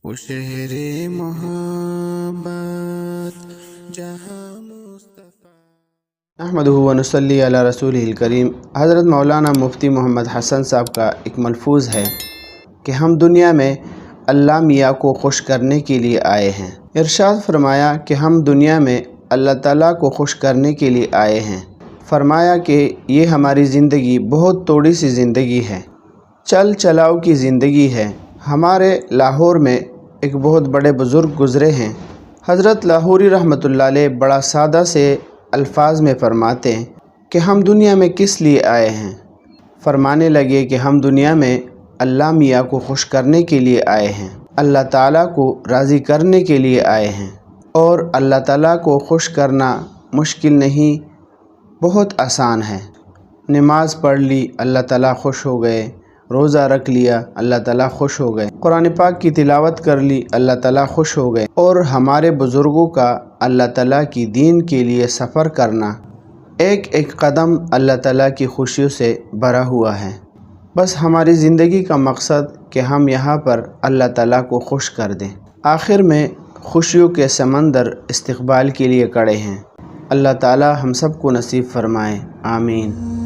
وہ شہر محبت جہاں مصطفیٰ۔ نحمدہ و نصلی علی رسولہ الکریم۔ حضرت مولانا مفتی محمد حسن صاحب کا ایک ملفوظ ہے کہ ہم دنیا میں اللہ میاں کو خوش کرنے کے لیے آئے ہیں۔ ارشاد فرمایا کہ ہم دنیا میں اللہ تعالیٰ کو خوش کرنے کے لیے آئے ہیں۔ فرمایا کہ یہ ہماری زندگی بہت تھوڑی سی زندگی ہے، چل چلاؤ کی زندگی ہے۔ ہمارے لاہور میں ایک بہت بڑے بزرگ گزرے ہیں، حضرت لاہوری رحمۃ اللہ علیہ بڑا سادہ سے الفاظ میں فرماتے ہیں کہ ہم دنیا میں کس لیے آئے ہیں۔ فرمانے لگے کہ ہم دنیا میں اللہ میاں کو خوش کرنے کے لیے آئے ہیں، اللہ تعالیٰ کو راضی کرنے کے لیے آئے ہیں۔ اور اللہ تعالیٰ کو خوش کرنا مشکل نہیں، بہت آسان ہے۔ نماز پڑھ لی، اللہ تعالیٰ خوش ہو گئے۔ روزہ رکھ لیا، اللہ تعالیٰ خوش ہو گئے۔ قرآن پاک کی تلاوت کر لی، اللہ تعالیٰ خوش ہو گئے۔ اور ہمارے بزرگوں کا اللہ تعالیٰ کی دین کے لیے سفر کرنا، ایک ایک قدم اللہ تعالیٰ کی خوشیوں سے بھرا ہوا ہے۔ بس ہماری زندگی کا مقصد کہ ہم یہاں پر اللہ تعالیٰ کو خوش کر دیں۔ آخر میں خوشیوں کے سمندر استقبال کے لیے کھڑے ہیں۔ اللہ تعالیٰ ہم سب کو نصیب فرمائے، آمین۔